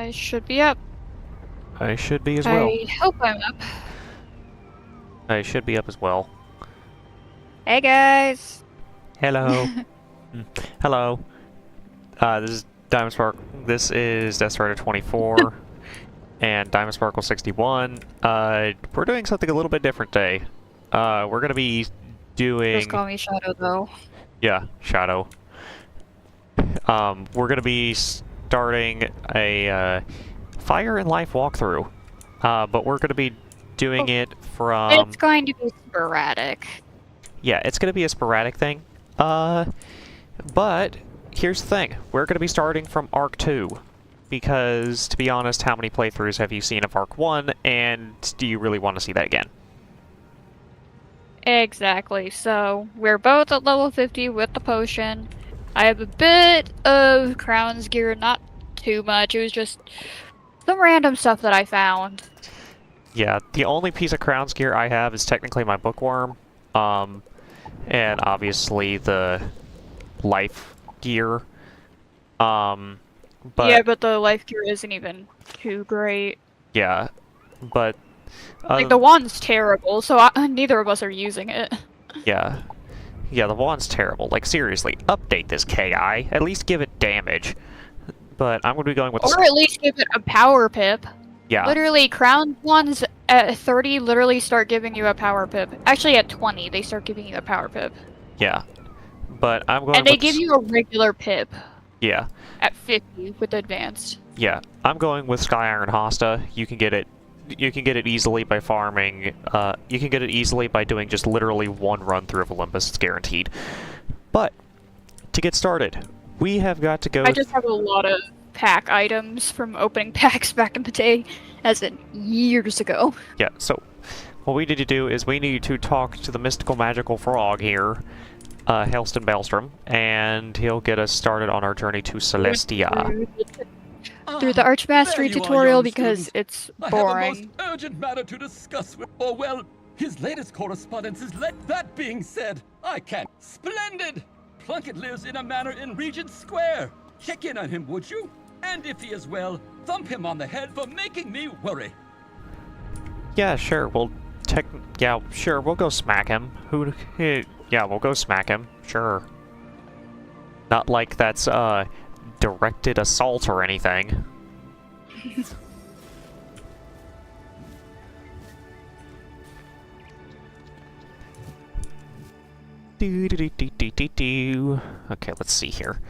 I should be up. I should be as well. I hope I'm up. I should be up as well. Hey guys! Hello. Hello. This is Diamond Spark. This is Death Strider 24 and Diamond Sparkle 61. We're doing something a little bit different today. We're gonna be doing... Just call me Shadow though. Yeah, Shadow. We're gonna be starting a Fire and Life walkthrough, but we're gonna be doing it from... It's going to be sporadic. Yeah, it's gonna be a sporadic thing. But here's the thing. We're gonna be starting from Arc 2. Because, to be honest, how many playthroughs have you seen of Arc 1, and do you really want to see that again? Exactly, so we're both at level 50 with the potion. I have a bit of Crown's gear, not too much, it was just some random stuff that I found. Yeah, the only piece of Crown's gear I have is technically my bookworm, and obviously the life gear. But yeah, but the life gear isn't even too great. yeah, but Like, the wand's terrible, so neither of us are using it. yeah, the wand's terrible. Like, seriously, update this KI. At least give it damage. But I'm going to be going with... Or at least give it a power pip. Yeah. Literally, Crown ones at 30 literally start giving you a power pip. Actually, at 20, they start giving you a power pip. Yeah. But I'm going And they give you a regular pip. Yeah. At 50 with advanced. Yeah. I'm going with Sky Iron Hosta. You can get it easily by farming. You can get it easily by doing just literally one run through of Olympus. It's guaranteed. But to get started, we have got to go... I just have a lot of pack items from opening packs back in the day, as in years ago. Yeah, so what we need to do is we need to talk to the mystical magical frog here, Helston Maelstrom, and he'll get us started on our journey to Celestia. Through the Archmastery There you are, tutorial young because student. it's I have a most boring. urgent matter to discuss with Orwell. His latest correspondence is let. That being said, I can't. Splendid! Plunkett lives in a manor in Regent Square. Check in on him, would you? And if he is well, thump him on the head for making me worry. Yeah, sure, we'll we'll go smack him. Yeah, we'll go smack him, sure. Not like that's, directed assault or anything. Okay, let's see here.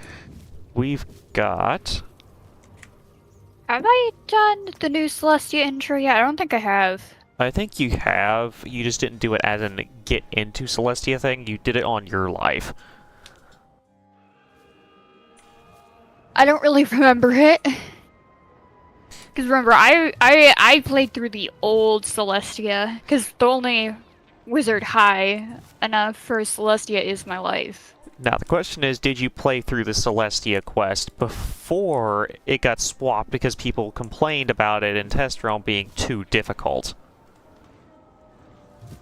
We've got... Have I done the new Celestia intro yet? I don't think I have. I think you have. You just didn't do it as an get into Celestia thing. You did it on your life. I don't really remember it. Because remember, I played through the old Celestia, because the only wizard high enough for Celestia is my life. Now, the question is, did you play through the Celestia quest before it got swapped because people complained about it in Test Realm being too difficult?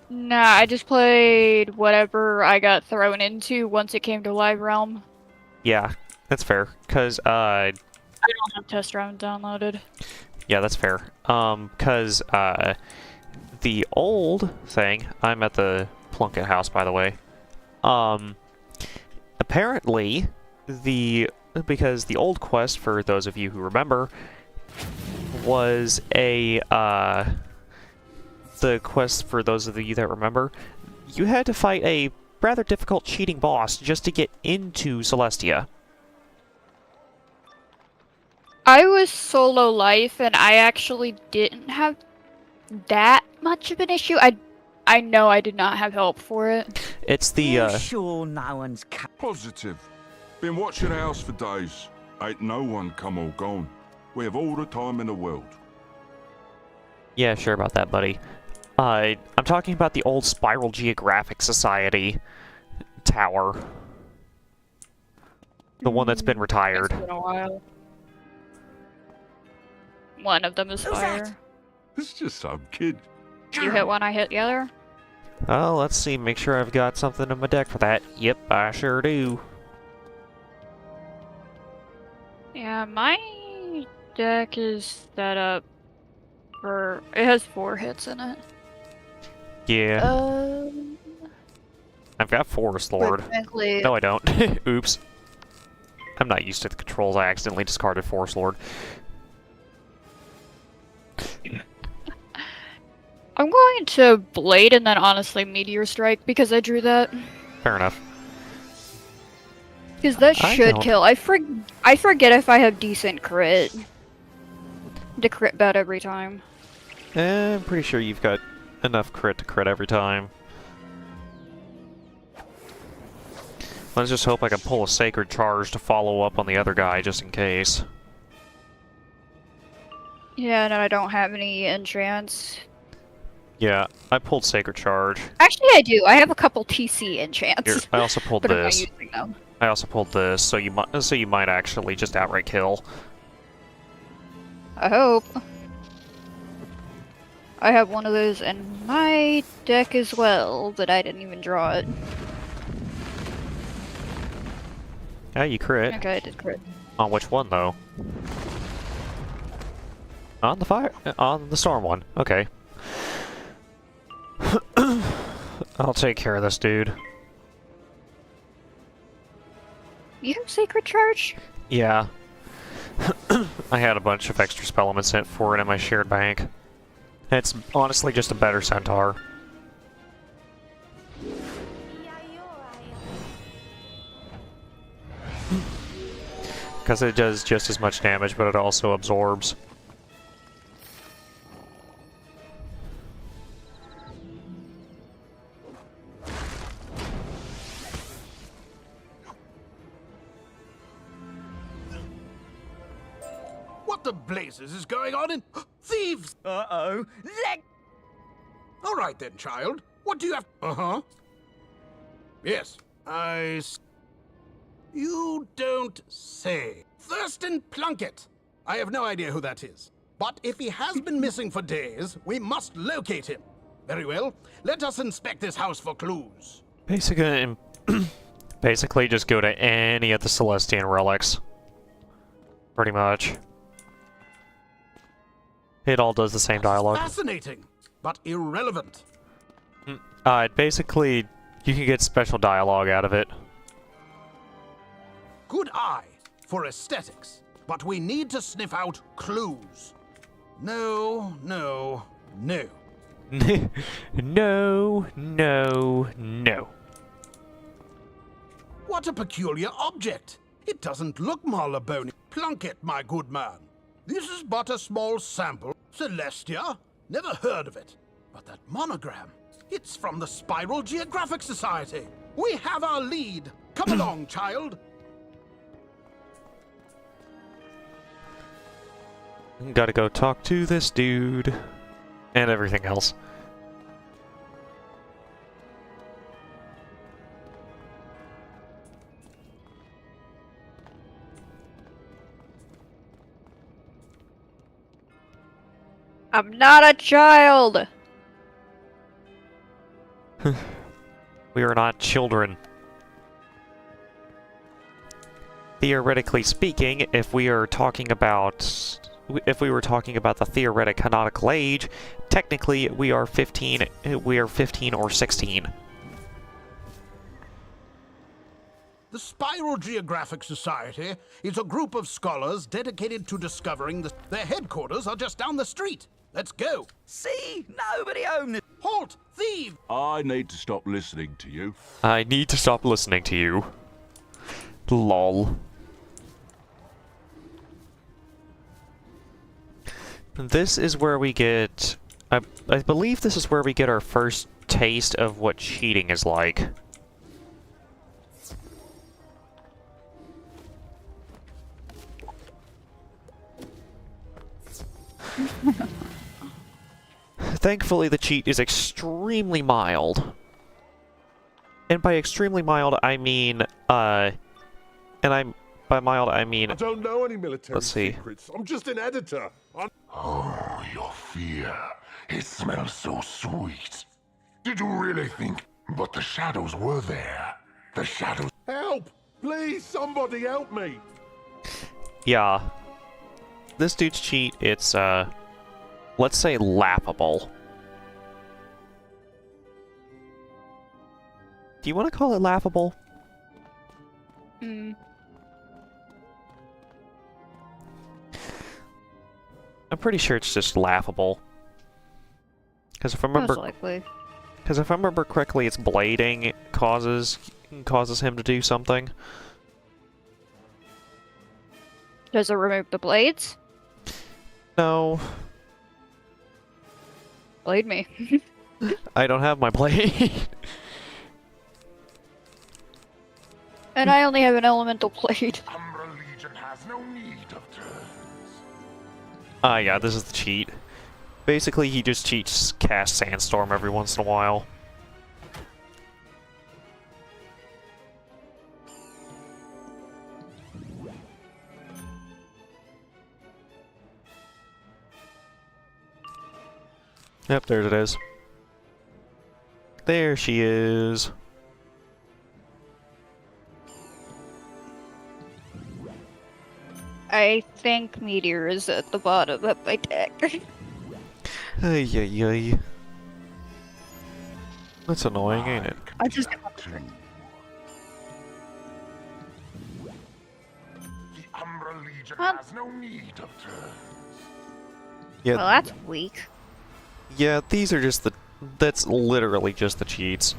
Nah, I just played whatever I got thrown into once it came to Live Realm. Yeah, that's fair, because, I don't have Test Realm downloaded. yeah, that's fair. Because, the old thing... I'm at the Plunkett house, by the way. Apparently, because the old quest, for those of you who remember, was a, the quest, for those of you that remember, you had to fight a rather difficult cheating boss just to get into Celestia. I was solo life, and I actually didn't have that much of an issue. I know I did not have help for it. It's the, You sure no one's Positive. Been watching the house for days. Ain't no one come or gone. We have all the time in the world. Yeah, sure about that, buddy. I'm talking about the old Spiral Geographic Society tower. The one that's been retired. It's been a while. One of them is Who's fire. that? It's just some kid. You hit one, I hit the other. Oh, let's see, make sure I've got something in my deck for that. Yep, I sure do. Yeah, my deck is set up for... It has 4 hits in it. Yeah. I've got Forest Lord. Frankly, No, I don't. Oops. I'm not used to the controls. I accidentally discarded Forest Lord. I'm going to Blade and then honestly Meteor Strike because I drew that. Fair enough. Because that I should don't- kill. I forget if I have decent crit. To crit bet every time. I'm pretty sure you've got enough crit to crit every time. Let's just hope I can pull a Sacred Charge to follow up on the other guy, just in case. Yeah, and I don't have any enchants. Yeah, I pulled Sacred Charge. Actually, I do. I have a couple TC enchants. Here, I also pulled but I'm not this. using them. I also pulled this, so you might actually just outright kill. I hope. I have one of those in my deck as well, but I didn't even draw it. Yeah, you crit. Okay, I did crit. On which one, though? On the storm one. Okay. I'll take care of this dude. You have Sacred Charge? Yeah. I had a bunch of extra spell elements for it in my shared bank. It's honestly just a better centaur. Because it does just as much damage, but it also absorbs. What the blazes is going on in... Thieves! Uh-oh. Leg! All right then, child. What do you have... Uh-huh. Yes, You don't say. Thurston Plunkett. I have no idea who that is. But if he has been missing for days, we must locate him. Very well. Let us inspect this house for clues. Basically just go to any of the Celestian relics. Pretty much. It all does the same dialogue. Fascinating, but irrelevant. Basically, you can get special dialogue out of it. Good eye for aesthetics, but we need to sniff out clues. No, no, no. No, no, no. What a peculiar object! It doesn't look Marlebone. Plunkett, my good man. This is but a small sample. Celestia? Never heard of it. But that monogram, it's from the Spiral Geographic Society. We have our lead. Come along, child. Gotta go talk to this dude. And everything else. I'm not a child! We are not children. Theoretically speaking, if we were talking about the theoretic canonical age, technically we are 15 or 16. The Spiral Geographic Society is a group of scholars dedicated to discovering their headquarters are just down the street. Let's go. See? Nobody owned it. Halt, thief! I need to stop listening to you. I need to stop listening to you. Lol. This is where we get... I believe this is where we get our first taste of what cheating is like. Thankfully, the cheat is extremely mild. And by extremely mild, I mean, by mild, I mean... I don't know any military Let's see. secrets. I'm just an editor. Oh, your fear. It smells so sweet. Did you really think? But the shadows were there. The shadows. Help! Please, somebody help me! Yeah. this dude's cheat, it's, let's say laughable. Do you want to call it laughable? Hmm. I'm pretty sure it's just laughable. Because if I Most remember, likely. correctly, it's blading causes him to do something. Does it remove the blades? No, Blade me. I don't have my blade. And I only have an elemental blade. Umbra Legion has no need of turns. Ah, yeah, this is the cheat. Basically, he just cheats cast Sandstorm every once in a while. Yep, there it is. There she is. I think Meteor is at the bottom of my deck. Ay, ay, ay. That's annoying, ain't it? I just Two. The Umbra Legion has no need of turns. Yeah, well, that's weak. yeah, these are just the... That's literally just the cheats.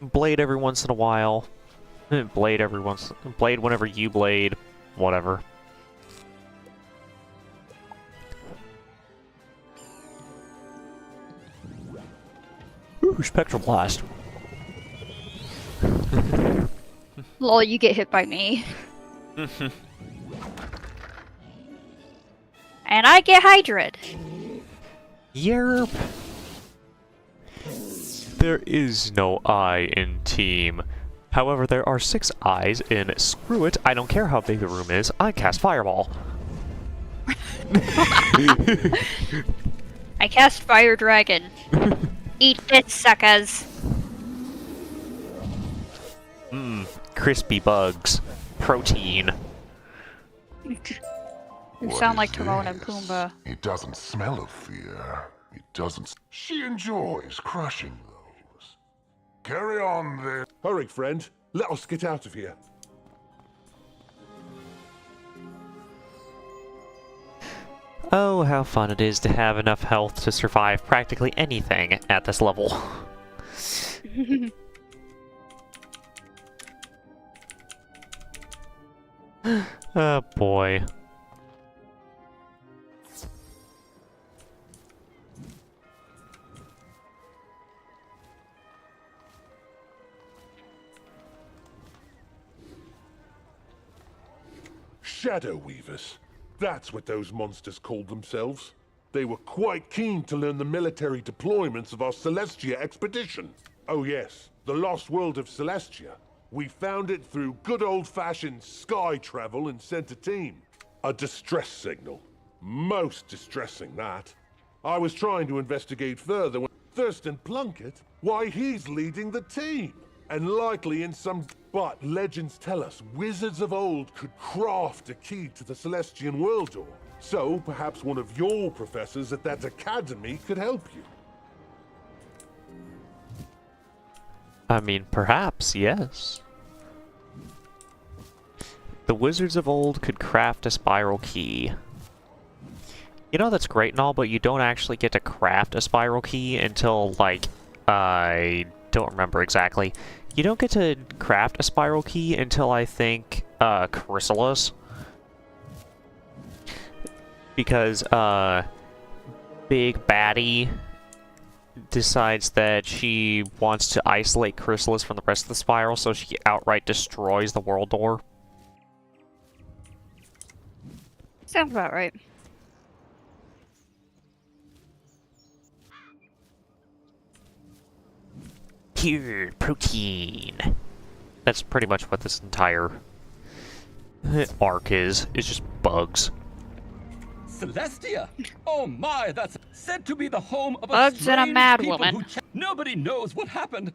Blade every once in a while. Blade every once... Blade whenever you blade. Whatever. Ooh, Spectral Blast. Lol, you get hit by me. And I get Hydra'd. Yerp. There is no I in team. However, there are 6 eyes in Screw It, I don't care how big the room is, I cast Fireball. I cast Fire Dragon. Eat this, suckers. Crispy bugs. Protein. You What sound like is Timon and this? Pumbaa. It doesn't smell of fear. It doesn't. She enjoys crushing those. Carry on there. Hurry, friend. Let us get out of here. Oh, how fun it is to have enough health to survive practically anything at this level. Oh boy. Shadow Weavers. That's what those monsters called themselves. They were quite keen to learn the military deployments of our Celestia expedition. Oh yes, the lost world of Celestia. We found it through good old-fashioned sky travel and sent a team. A distress signal. Most distressing, that. I was trying to investigate further when Thurston Plunkett, why he's leading the team. And likely in some... But legends tell us wizards of old could craft a key to the Celestian world door. So perhaps one of your professors at that academy could help you. I mean, perhaps, yes. The wizards of old could craft a spiral key. You know, that's great and all, but you don't actually get to craft a spiral key until, like, I don't remember exactly. You don't get to craft a spiral key until, I think, Chrysalis. Because, Big Baddie decides that she wants to isolate Chrysalis from the rest of the spiral, so she outright destroys the world door. Sounds about right. Pure protein. That's pretty much what this entire arc is. It's just bugs. Celestia? Oh my, that's said to be the home of a Bugs and a strange mad people woman. who nobody knows what happened.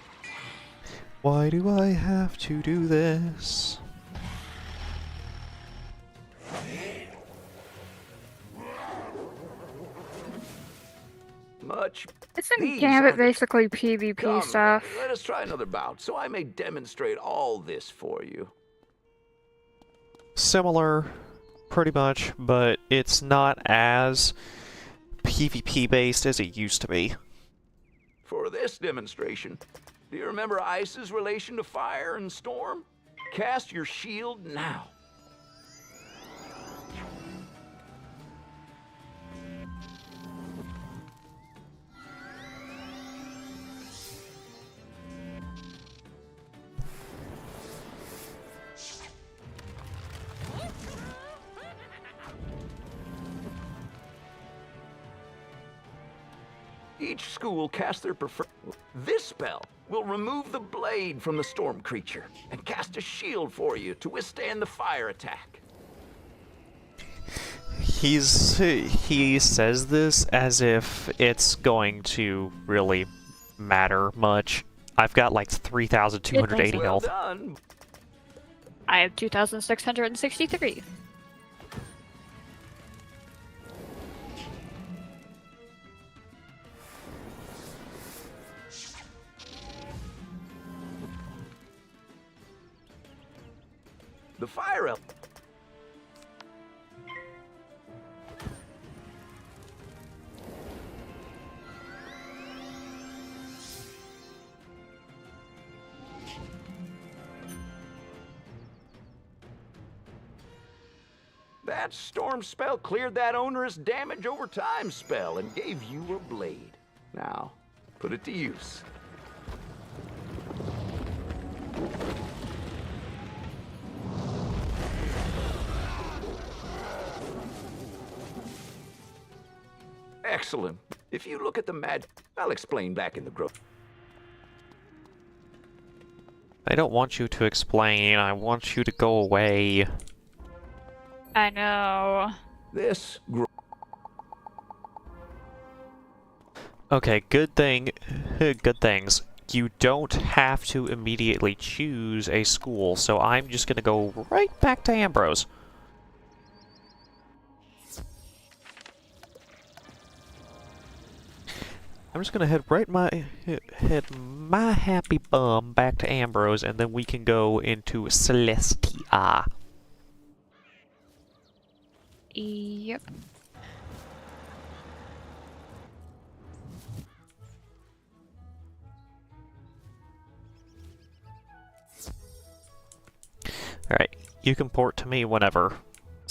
Why do I have to do this? Much. Isn't These Gambit are- basically PvP Come, stuff? let us try another bout, so I may demonstrate all this for you. Similar, pretty much, but it's not as PvP based as it used to be. For this demonstration, do you remember Ice's relation to fire and storm? Cast your shield now. Each school cast their preferred. This spell will remove the blade from the storm creature and cast a shield for you to withstand the fire attack. He says this as if it's going to really matter much. I've got like 3,280 Well health. done. I have 2,663. The fire elf. That storm spell cleared that onerous damage over time spell and gave you a blade. Now, put it to use. Excellent. If you look at the I'll explain back in the grove. I don't want you to explain, I want you to go away. I know. This Okay, good things. You don't have to immediately choose a school, so I'm just gonna go right back to Ambrose. I'm just gonna head my happy bum back to Ambrose, and then we can go into Celestia. Yep. Alright, you can port to me whenever.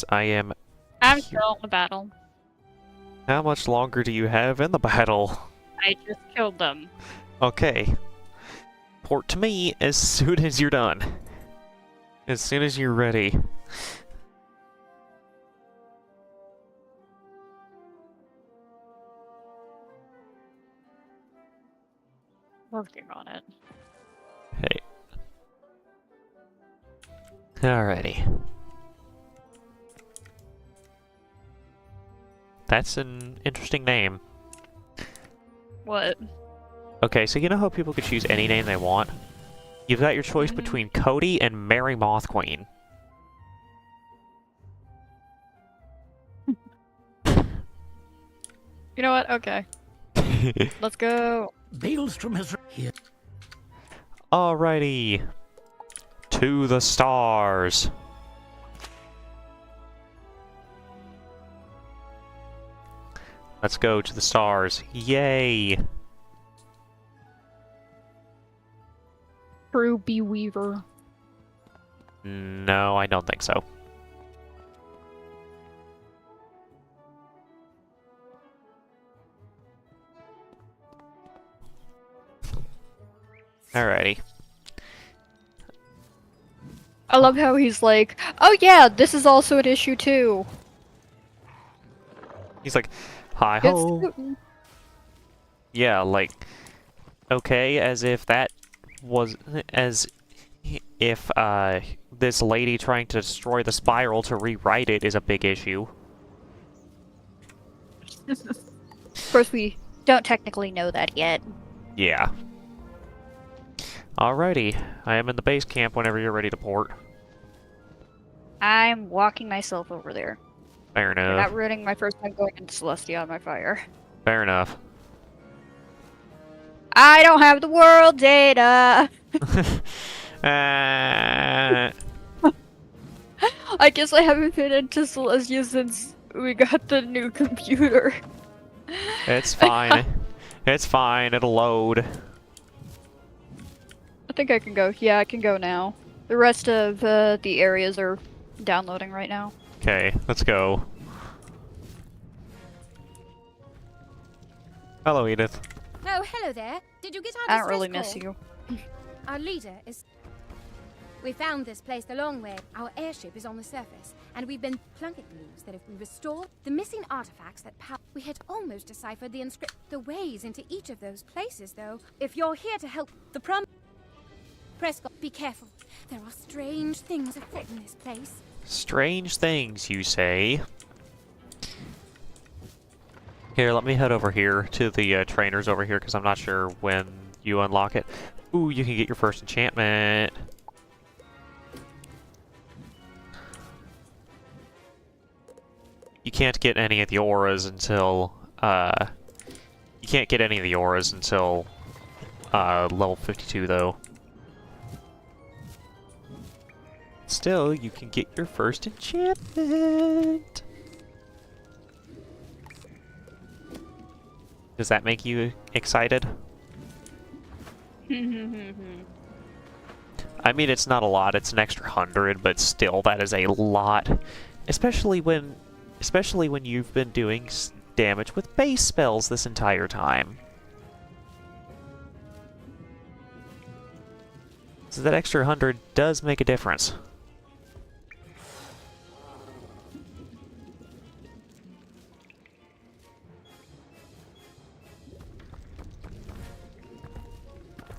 I am... I'm still in the battle. How much longer do you have in the battle? I just killed them. Okay. Port to me as soon as you're done. As soon as you're ready. Working on it. Hey. Alrighty. That's an interesting name. What? Okay, so you know how people could choose any name they want? You've got your choice between Cody and Mary Moth Queen. You know what? Okay. Let's go. Maelstrom has here. Alrighty. To the stars. Let's go to the stars. Yay! True Beweaver. No, I don't think so. Alrighty. I love how he's like, oh yeah, this is also an issue too. He's like, hi Get ho. scootin'. Yeah, like, okay, as if that was, as if, this lady trying to destroy the spiral to rewrite it is a big issue. Of course, we don't technically know that yet. Yeah. Alrighty, I am in the base camp whenever you're ready to port. I'm walking myself over there. Fair You're enough. not ruining my first time going into Celestia on my fire. Fair enough. I don't have the world data! Uh, I guess I haven't been into Celestia since we got the new computer. it's fine. It's fine, it'll load. I think I can go. Yeah, I can go now. The rest of the areas are downloading right now. Okay, let's go. Hello, Edith. Oh, hello there. Did you get our I don't distress really miss call? you. Our leader is... We found this place the long way. Our airship is on the surface, and we've been Plunkett news that if we restore the missing artifacts that power... We had almost deciphered the the ways into each of those places, though. If you're here to help the Prescott, be careful. There are strange things afoot in this place. Strange things, you say? Here, let me head over here to the trainers over here, because I'm not sure when you unlock it. Ooh, you can get your first enchantment. You can't get any of the auras until, you can't get any of the auras until, level 52, though. Still, you can get your first enchantment. Does that make you excited? I mean, it's not a lot, it's an extra 100, but still, that is a lot. Especially when you've been doing damage with base spells this entire time. So that extra 100 does make a difference.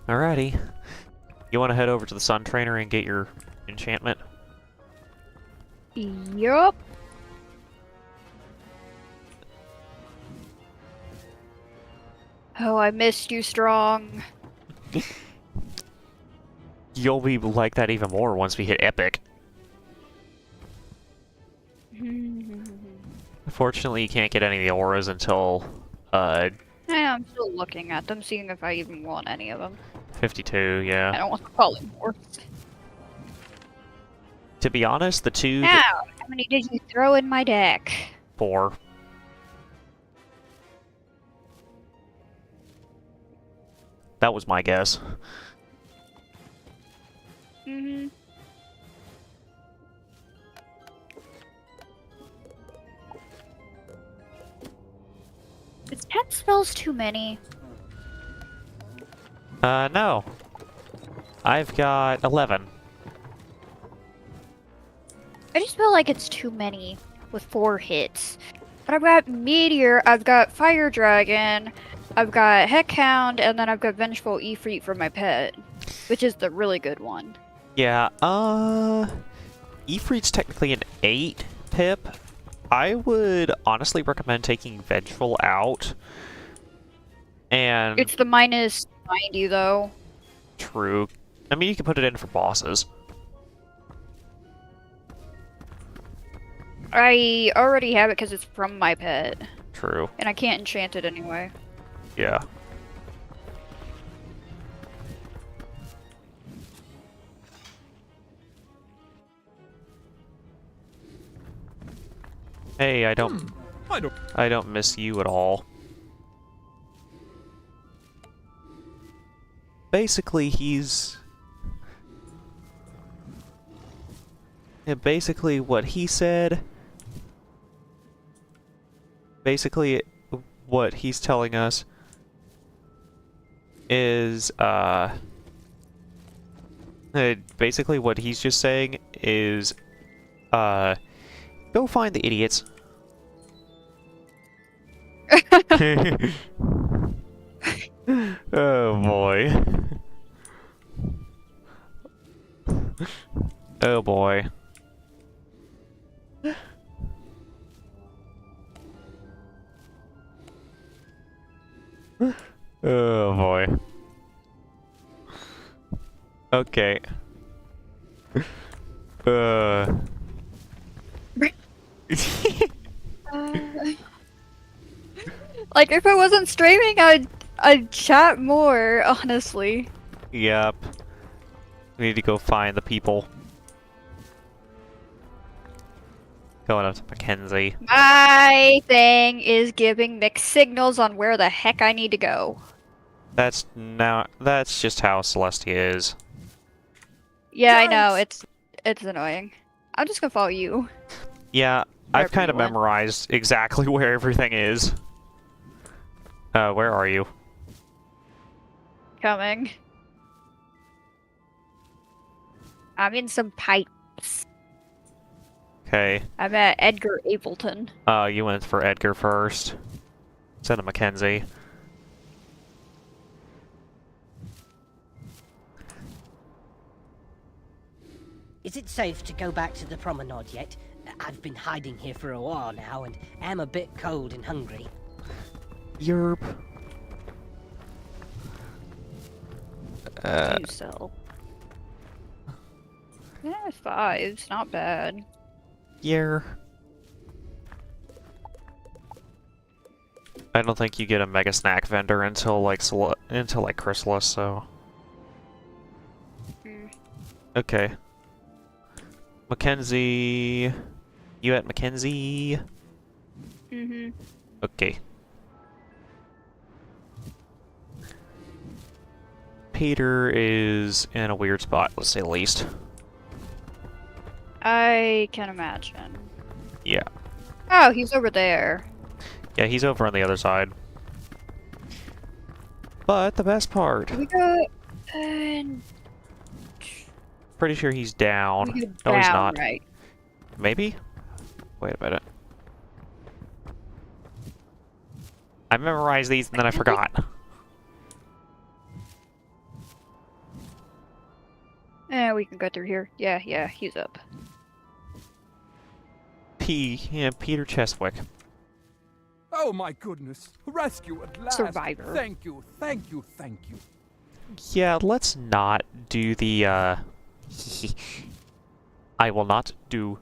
Alrighty. You want to head over to the Sun Trainer and get your enchantment? Yup. Oh, I missed you, Strong. You'll be like that even more once we hit Epic. Unfortunately, you can't get any of the auras until, Yeah, I'm still looking at them, seeing if I even want any of them. 52, I yeah. don't want to call it more. To be honest, the two... Now, how many did you throw in my deck? 4. That was my guess. Mm-hmm. Is 10 spells too many? No. I've got 11. I just feel like it's too many with 4 hits. But I've got Meteor, I've got Fire Dragon, I've got Heckhound, and then I've got Vengeful Ifrit for my pet, which is the really good one. Yeah, Ifrit's technically an 8 pip. I would honestly recommend taking Vengeful out. And... It's the minus 90 though. True. I mean, you can put it in for bosses. I already have it because it's from my pet. True. And I can't enchant it anyway. Yeah. Hey, I don't miss you at all. Basically, basically what he said... Basically, what he's telling us is, basically what he's just saying is, go find the idiots. Oh boy. Oh boy. Oh boy. Okay. Like, if I wasn't streaming, I'd chat more, honestly. Yep. We need to go find the people. Going up to Mackenzie. My thing is giving mixed signals on where the heck I need to go. That's just how Celestia is. Yeah, I know, it's annoying. I'm just gonna follow you. Yeah, I've Wherever kind of you went. memorized exactly where everything is. Where are you? Coming. I'm in some pipes. Okay. I'm at Edgar Ableton. You went for Edgar first. Instead of Mackenzie. Is it safe to go back to the promenade yet? I've been hiding here for a while now and am a bit cold and hungry. Yerp. You sell. Yeah, 5's not bad. Yeah. I don't think you get a Mega Snack vendor until like Chrysalis, so. Okay. Mackenzie. You at Mackenzie? Mm-hmm. Okay. Peter is in a weird spot, let's say the least. I can imagine. Yeah. Oh, he's over there. Yeah, he's over on the other side. But the best part. We go. Pretty sure he's down. We go No, he's down, not. right? Maybe? Wait a minute. I memorized these and then I forgot. We can go through here. Yeah, he's up. Peter Cheswick. Oh my goodness! Rescue at last! Survivor. Thank you, thank you, thank you. Yeah, let's not do the, I will not do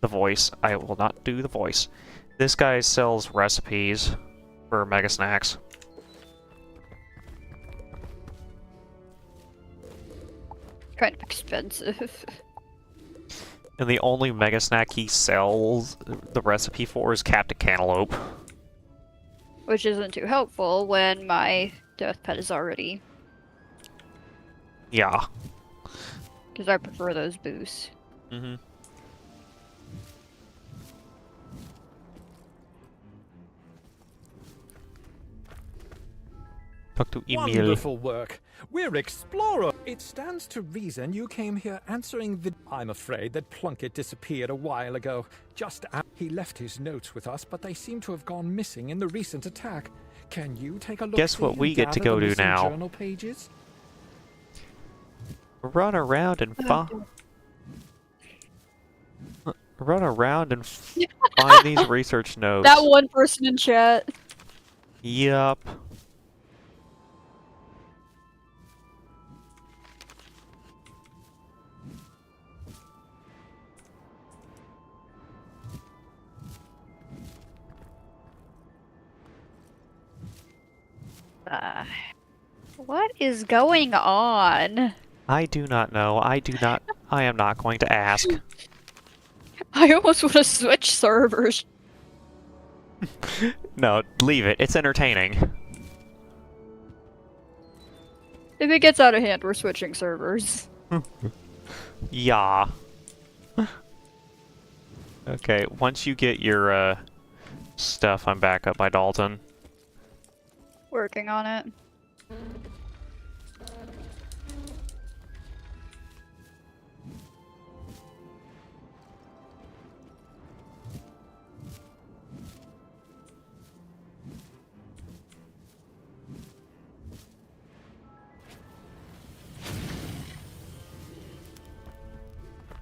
the voice. I will not do the voice. This guy sells recipes for Mega Snacks. Kind of expensive. And the only Mega Snack he sells the recipe for is Captain Cantaloupe. Which isn't too helpful when my death pet is already. Yeah. Because I prefer those boosts. Mm-hmm. Talk to Emil. Wonderful work. We're explorer. It stands to reason you came here answering the... I'm afraid that Plunkett disappeared a while ago. He left his notes with us, but they seem to have gone missing in the recent attack. Can you take a look? Guess what we get to go do now? Journal pages? Run around and find these research notes. That one person in chat. Yup. What is going on? I do not know. I am not going to ask. I almost want to switch servers. No, leave it. It's entertaining. If it gets out of hand, we're switching servers. Yeah. Okay, once you get your stuff, I'm back up by Dalton. Working on it.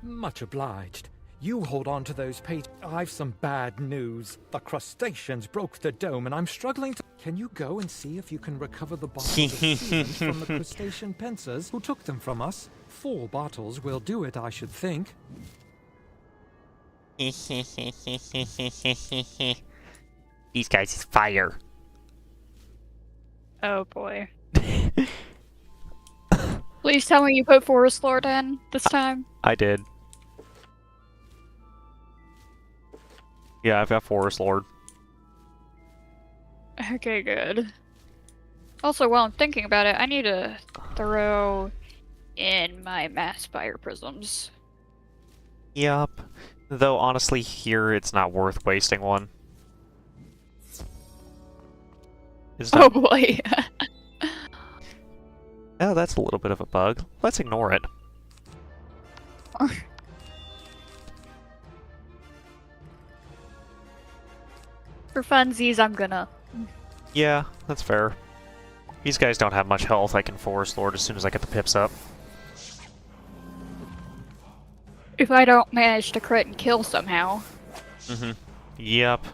Much obliged. You hold on to those pages. I've some bad news. The crustaceans broke the dome, and I'm struggling to... Can you go and see if you can recover the bottles of sealant from the crustacean pincers who took them from us? 4 bottles will do it, I should think. These guys is fire. Oh boy. Please tell me you put Forest Lord in this time. I did. Yeah, I've got Forest Lord. Okay, good. Also, while I'm thinking about it, I need to throw in my mass fire prisms. Yup. Though, honestly, here it's not worth wasting one. It's Oh not... boy. Oh, that's a little bit of a bug. Let's ignore it. For funsies, I'm gonna. Yeah, that's fair. These guys don't have much health. I can Forest Lord as soon as I get the pips up. If I don't manage to crit and kill somehow. Mm-hmm. Yep.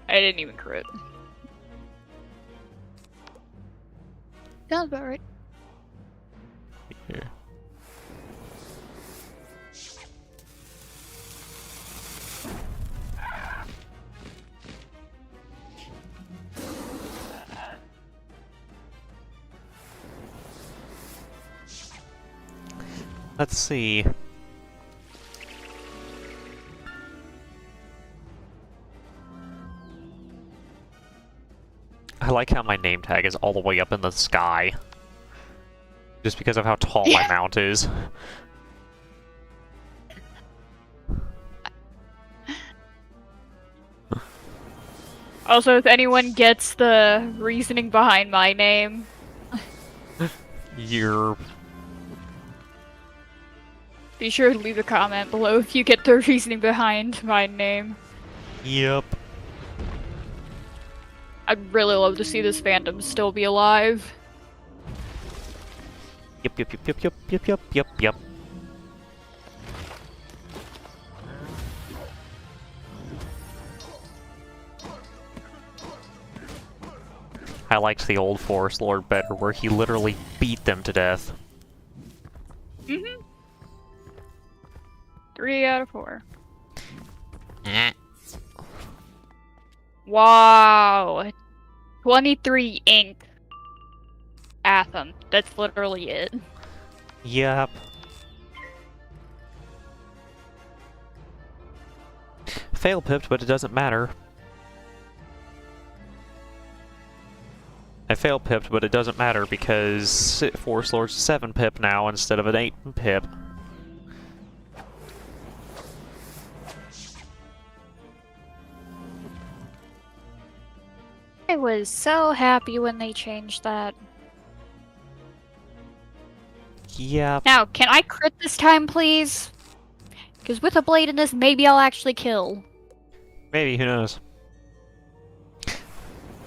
I didn't even crit. Sounds about right. Here. Let's see. I like how my name tag is all the way up in the sky. Just because of how tall my mount is. Also, if anyone gets the reasoning behind my name... You're... Be sure to leave a comment below if you get the reasoning behind my name. Yep. I'd really love to see this fandom still be alive. Yep, yep, yep, yep, yep, yep, yep, yep, yep. I liked the old Forest Lord better, where he literally beat them to death. Mm-hmm. 3 out of 4. Wow. 23 ink. Atham. That's literally it. Yep. Fail pipped, but it doesn't matter. I fail pipped, but it doesn't matter because Forest Lord's 7 pip now instead of an 8 pip. I was so happy when they changed that. Yep. Now, can I crit this time, please? Because with a blade in this, maybe I'll actually kill. Maybe, who knows?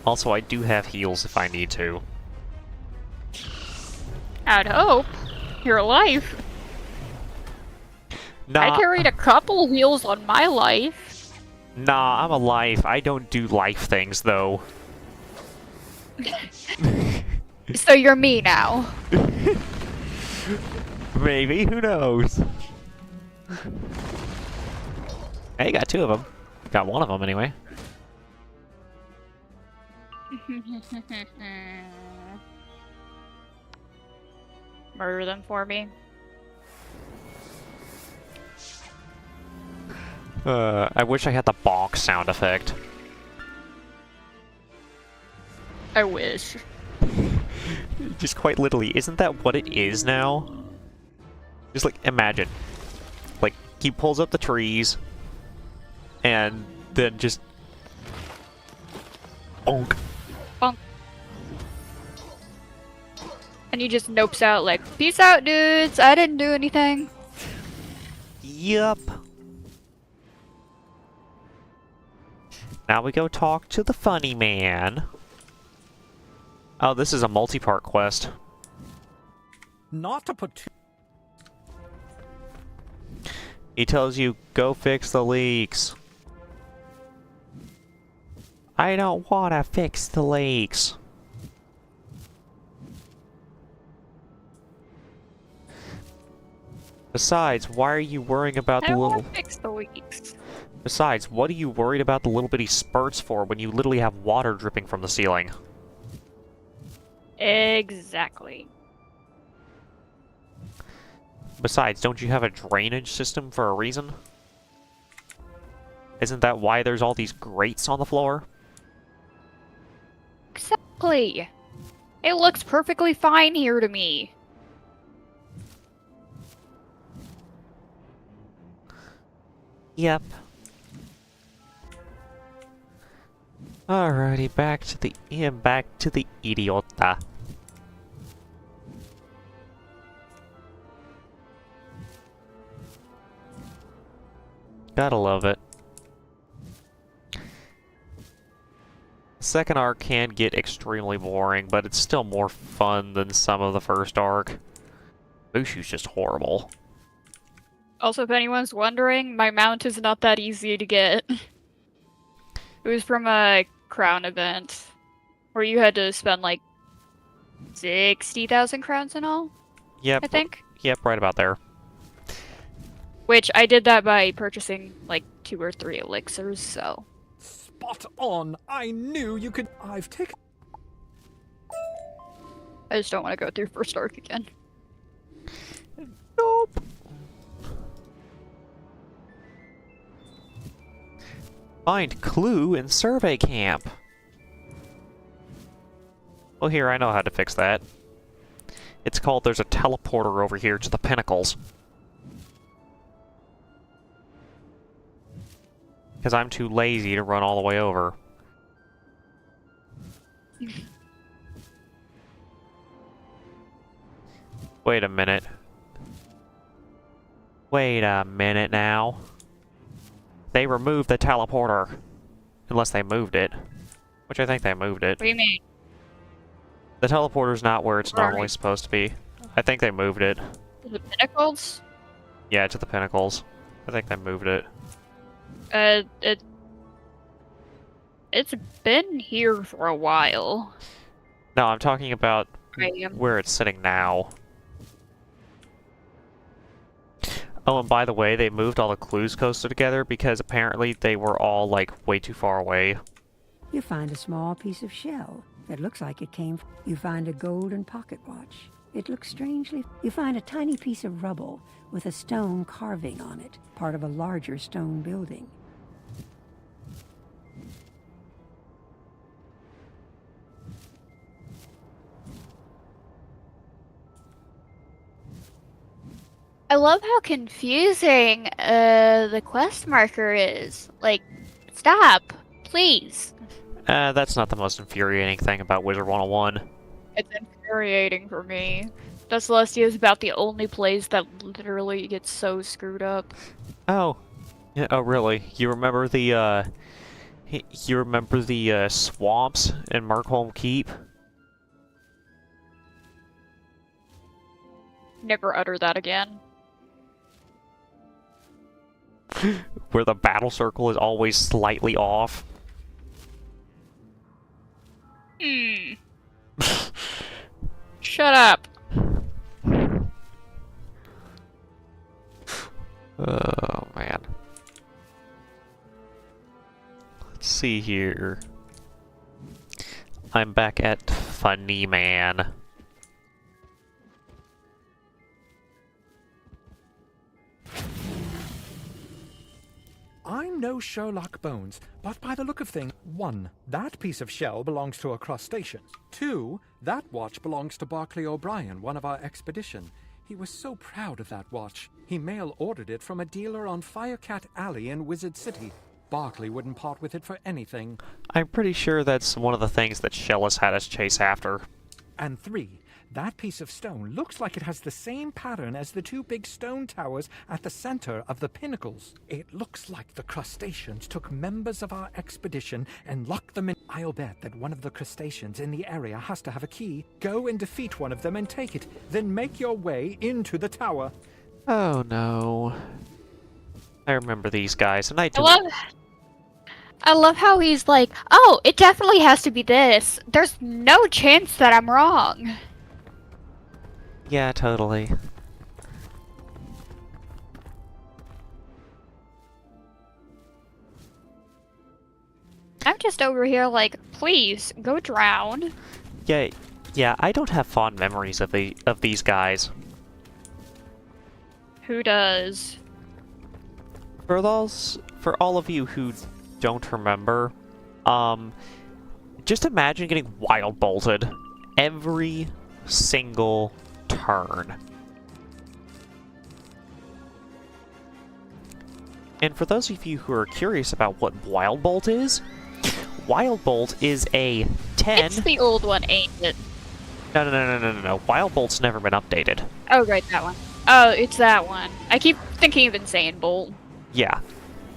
Also, I do have heals if I need to. I'd hope. Your life. Nah, I carried a couple heals on my life. Nah, I'm alive. I don't do life things, though. So you're me now. Maybe, who knows? Hey, got 2 of them. Got 1 of them, anyway. Murder them for me. I wish I had the bonk sound effect. I wish. Just quite literally, isn't that what it is now? Just like, imagine. Like, he pulls up the trees, and then just... bonk. Bonk. And he just nopes out like, peace out, dudes, I didn't do anything. Yup. Now we go talk to the funny man. Oh, this is a multi-part quest. Not to put too... He tells you, go fix the leaks. I don't wanna fix the leaks. Besides, why are you worrying about I the don't little... want to fix the leaks. Besides, what are you worried about the little bitty spurts for when you literally have water dripping from the ceiling? Exactly. Besides, don't you have a drainage system for a reason? Isn't that why there's all these grates on the floor? Exactly. It looks perfectly fine here to me. Yep. Alrighty, back to the idiota. Gotta love it. Second arc can get extremely boring, but it's still more fun than some of the first arc. Mushu's just horrible. Also, if anyone's wondering, my mount is not that easy to get. It was from a crown event where you had to spend like 60,000 crowns in all. Yep. I think. Yep, right about there. Which I did that by purchasing like 2 or 3 elixirs, so. Spot on! I knew you could... I've taken... I just don't want to go through first arc again. Nope. Find clue in survey camp. Well, here, I know how to fix that. It's called there's a teleporter over here to the pinnacles. Because I'm too lazy to run all the way over. Wait a minute. Wait a minute now. They removed the teleporter. Unless they moved it. Which I think they moved it. What do you mean? The teleporter's not where it's normally Right. supposed to be. I think they moved it. The pinnacles? Yeah, to the pinnacles. I think they moved it. It's been here for a while. No, I'm talking about Right. where it's sitting now. Oh, and by the way, they moved all the clues closer together because apparently they were all, like, way too far away. You find a small piece of shell that looks like it came... You find a golden pocket watch. It looks strangely... You find a tiny piece of rubble with a stone carving on it, part of a larger stone building. I love how confusing the quest marker is. Like, stop, please. That's not the most infuriating thing about Wizard 101. It's infuriating for me. The Celestia is about the only place that literally gets so screwed up. Oh. Yeah, oh, really? You remember the, swamps in Markholm Keep? Never utter that again. Where the battle circle is always slightly off? Hmm. Shut up. Oh, man. Let's see here. I'm back at Funny Man. I'm no Sherlock Bones, but by the look of things, 1. That piece of shell belongs to a crustacean. 2. That watch belongs to Barclay O'Brien, one of our expedition. He was so proud of that watch. He mail-ordered it from a dealer on Firecat Alley in Wizard City. Barclay wouldn't part with it for anything. I'm pretty sure that's one of the things that Shellis had us chase after. And 3. That piece of stone looks like it has the same pattern as the two big stone towers at the center of the pinnacles. It looks like the crustaceans took members of our expedition and locked them in. I'll bet that one of the crustaceans in the area has to have a key. Go and defeat one of them and take it. Then make your way into the tower. Oh no. I remember these guys, and I love how he's like, oh, it definitely has to be this. There's no chance that I'm wrong. Yeah, totally. I'm just over here like, please, go drown. Yeah, I don't have fond memories of these guys. Who does? For all of you who don't remember, just imagine getting wild bolted every single turn. And for those of you who are curious about what Wild Bolt is, Wild Bolt is a 10... It's the old one, ain't it? No. Wild Bolt's never been updated. Oh, right, that one. Oh, it's that one. I keep thinking of Insane Bolt. Yeah.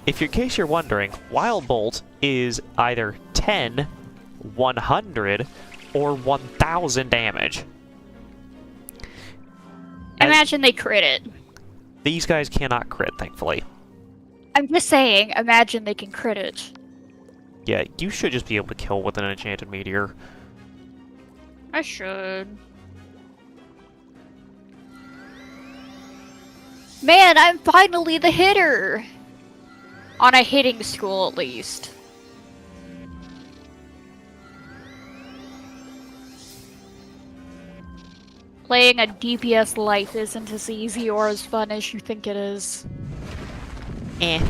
In case you're wondering, Wild Bolt is either 10, 100, or 1000 damage. Imagine they crit it. These guys cannot crit, thankfully. I'm just saying, imagine they can crit it. Yeah, you should just be able to kill with an enchanted meteor. I should. Man, I'm finally the hitter! On a hitting school, at least. Playing a DPS life isn't as easy or as fun as you think it is. Eh.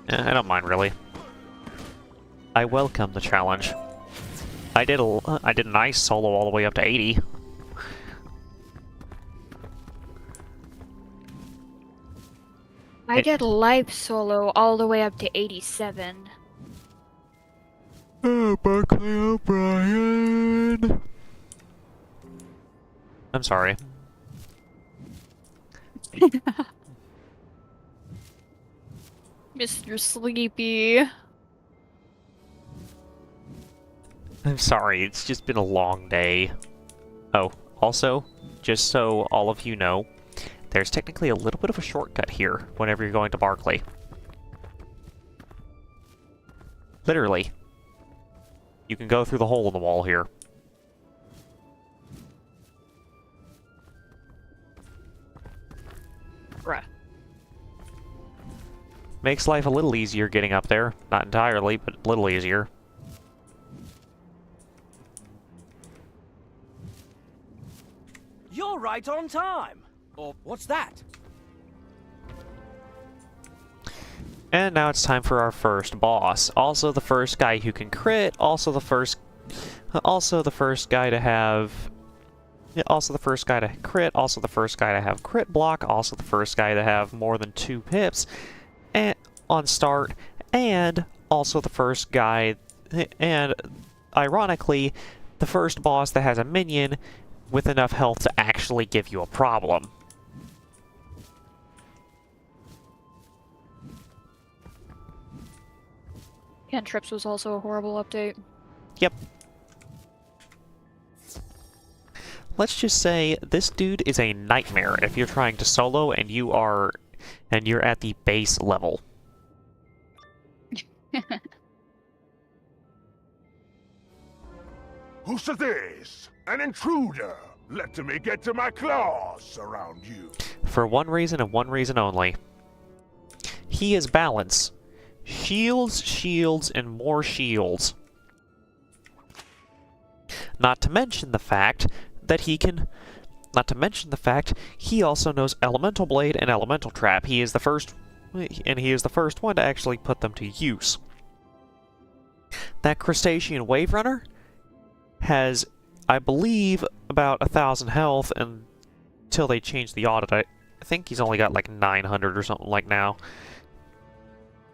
I don't mind, really. I welcome the challenge. I did a nice solo all the way up to 80. I did live solo all the way up to 87. Oh, Barclay O'Brien. I'm sorry. Mr. Sleepy. I'm sorry, it's just been a long day. Oh, also, just so all of you know, there's technically a little bit of a shortcut here whenever you're going to Barclay. Literally. You can go through the hole in the wall here. Bruh. Makes life a little easier getting up there. Not entirely, but a little easier. You're right on time! Or what's that? And now it's time for our first boss. Also the first guy who can crit, also the first guy to have... Yeah, also the first guy to crit, also the first guy to have crit block, also the first guy to have more than 2 pips on start, and also the first guy, and ironically, the first boss that has a minion with enough health to actually give you a problem. Cantrips was also a horrible update. Yep. Let's just say this dude is a nightmare if you're trying to solo and you're at the base level. Who's this? An intruder! Let me get to my claws around you. For one reason and one reason only. He is balance. Shields, shields, and more shields. Not to mention the fact that he can... Not to mention the fact he also knows Elemental Blade and Elemental Trap. He is the first... And he is the first one to actually put them to use. That Crustacean Wave Runner has, I believe, about 1,000 health until they change the audit. I think he's only got like 900 or something like now.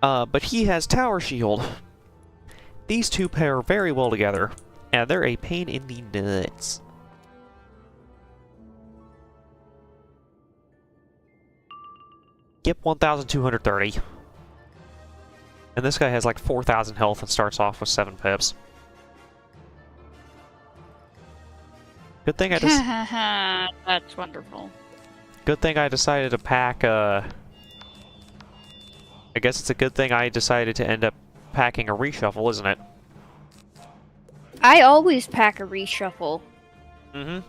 But he has Tower Shield. These two pair very well together, and they're a pain in the nuts. Yep, 1,230. And this guy has like 4,000 health and starts off with 7 pips. Good thing I just... That's wonderful. Good thing I decided to pack, I guess it's a good thing I decided to end up packing a reshuffle, isn't it? I always pack a reshuffle. Mm-hmm.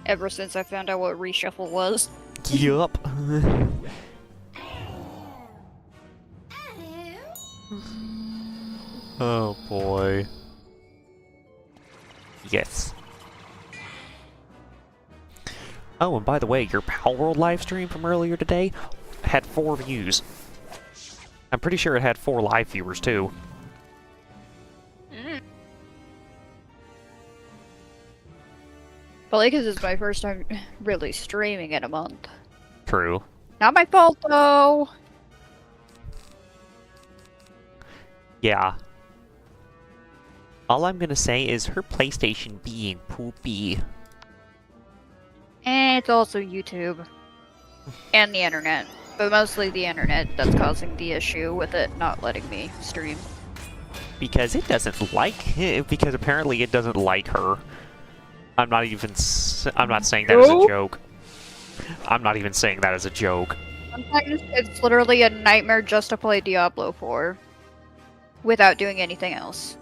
Ever since I found out what reshuffle was. Yup. Oh boy. Yes. Oh, and by the way, your Palworld livestream from earlier today had 4 views. I'm pretty sure it had 4 live viewers too. Probably because it's my first time really streaming in a month. True. Not my fault, though! Yeah. All I'm gonna say is her PlayStation being poopy. And it's also YouTube. And the internet. But mostly the internet that's causing the issue with it not letting me stream. Because it doesn't like it, because apparently it doesn't like her. I'm not saying that as a joke. I'm not even saying that as a joke. Sometimes it's literally a nightmare just to play Diablo 4. Without doing anything else.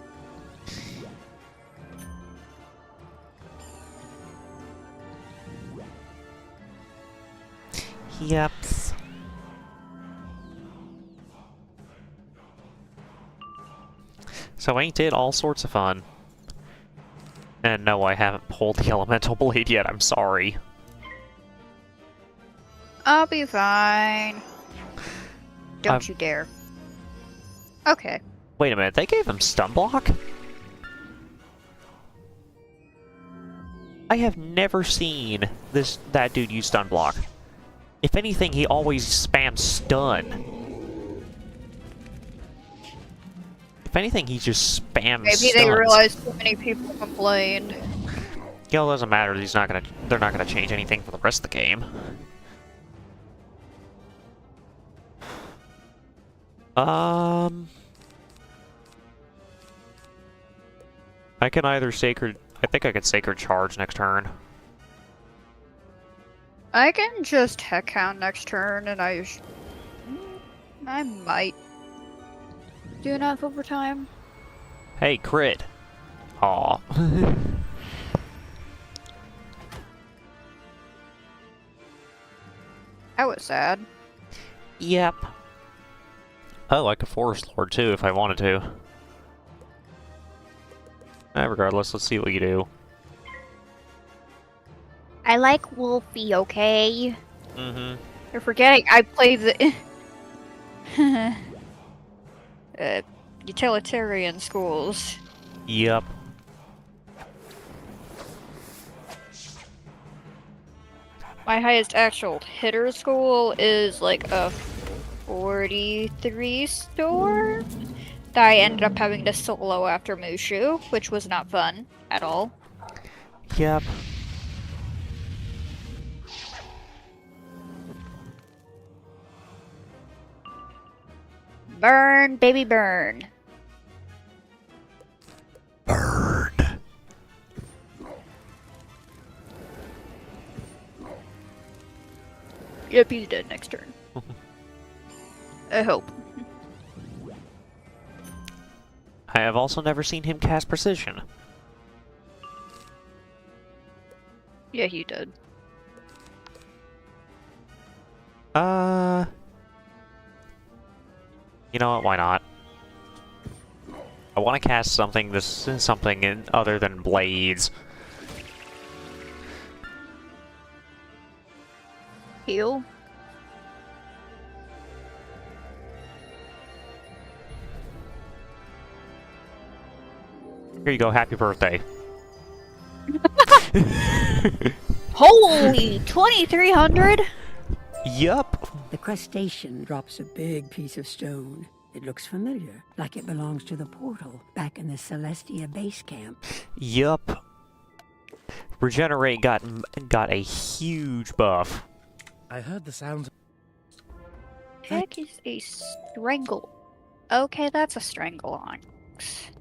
Yups. So ain't it all sorts of fun? And no, I haven't pulled the Elemental Blade yet, I'm sorry. I'll be fine. Don't you dare. Okay. Wait a minute, they gave him stun block? I have never seen that dude use stun block. If anything, he always spams stun. If anything, he just spams Maybe stuns. they realized too many people complained. Yeah, it doesn't matter. They're not gonna change anything for the rest of the game. I can either Sacred... I think I could Sacred Charge next turn. I can just Heck Hound next turn, and I might do enough overtime. Hey, crit! Aw. That was sad. Yep. Oh, I could Forest Lord too if I wanted to. Regardless, let's see what you do. I like Wolfie, okay? Mm-hmm. You're forgetting I play the... utilitarian schools. Yep. My highest actual hitter school is like a 43 store that I ended up having to solo after Mushu, which was not fun at all. Yep. Burn, baby, burn. Burn. Yep, he's dead next turn. I hope. I have also never seen him cast Precision. Yeah, he did. You know what? Why not? I want to cast something other than blades. Heal. Here you go. Happy birthday. Holy 2,300? Yup. The crustacean drops a big piece of stone. It looks familiar, like it belongs to the portal back in the Celestia base camp. Yup. Regenerate got a huge buff. I heard the sounds. Heck is a strangle. Okay, that's a strangle ox.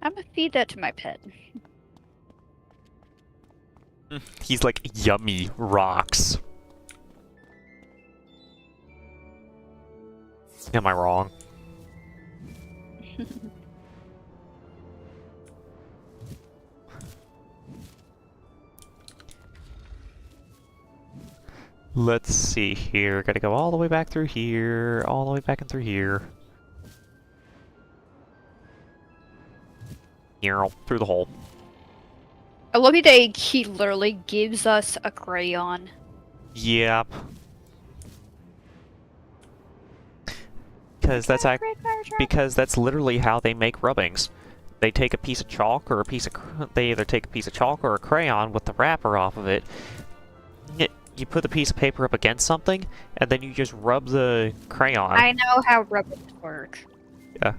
I'm gonna feed that to my pet. He's like, yummy rocks. Am I wrong? Let's see here. Gotta go all the way back through here, all the way back and through here. Here, through the hole. I love that he literally gives us a crayon. Yep. Because that's literally how they make rubbings. They take a piece of chalk or they either take a piece of chalk or a crayon with the wrapper off of it. You put the piece of paper up against something, and then you just rub the crayon. I know how rubbers work. Yeah.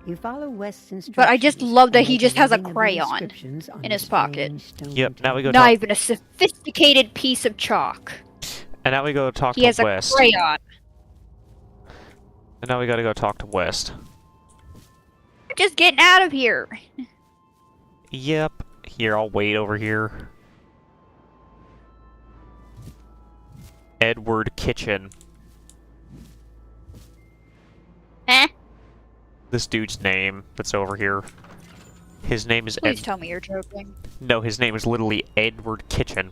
You follow West's instructions. But I just love that and he make just a has a reading of the crayon inscriptions on in the his pocket. strange stone Yep, now we go Not talk. even a sophisticated piece of chalk. And now we go talk He to has West. a crayon. And now we gotta go talk to West. I'm just getting out of here. Yep. Here, I'll wait over here. Edward Kitchen. Eh? This dude's name that's over here. His name is Please tell me you're joking. No, his name is literally Edward Kitchen.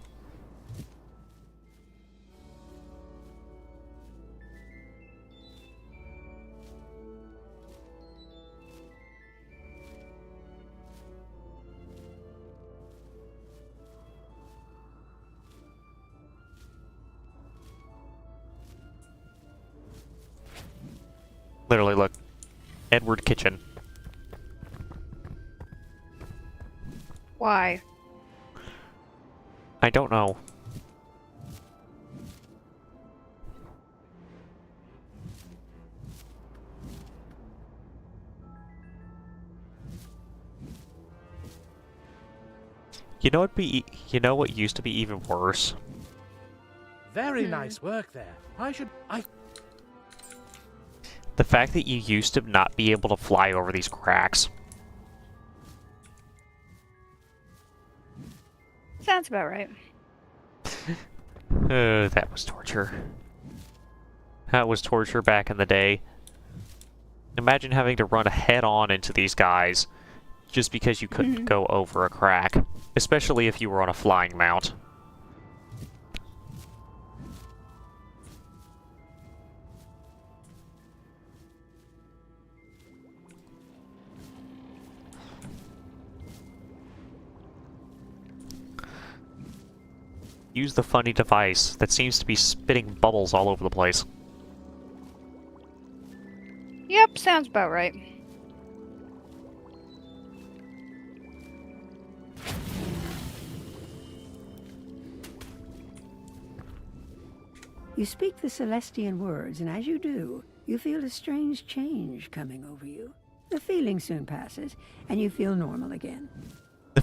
Literally, look. Edward Kitchen. Why? I don't know. You know what used to be even worse? Very nice work there. The fact that you used to not be able to fly over these cracks. Sounds about right. That was torture. That was torture back in the day. Imagine having to run head-on into these guys just because you couldn't go over a crack. Especially if you were on a flying mount. Use the funny device that seems to be spitting bubbles all over the place. Yep, sounds about right. You speak the Celestian words, and as you do, you feel a strange change coming over you. The feeling soon passes, and you feel normal again. The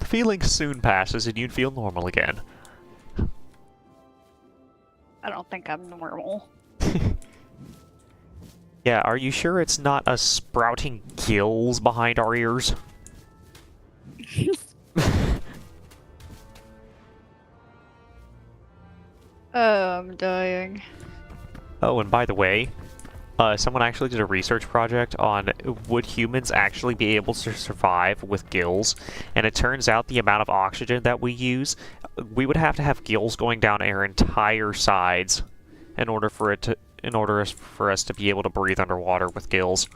feeling soon passes and you'd feel normal again. I don't think I'm normal. Yeah, are you sure it's not us sprouting gills behind our ears? I'm dying. Oh, and by the way, someone actually did a research project on would humans actually be able to survive with gills, and it turns out the amount of oxygen that we use, we would have to have gills going down our entire sides in order for us to be able to breathe underwater with gills.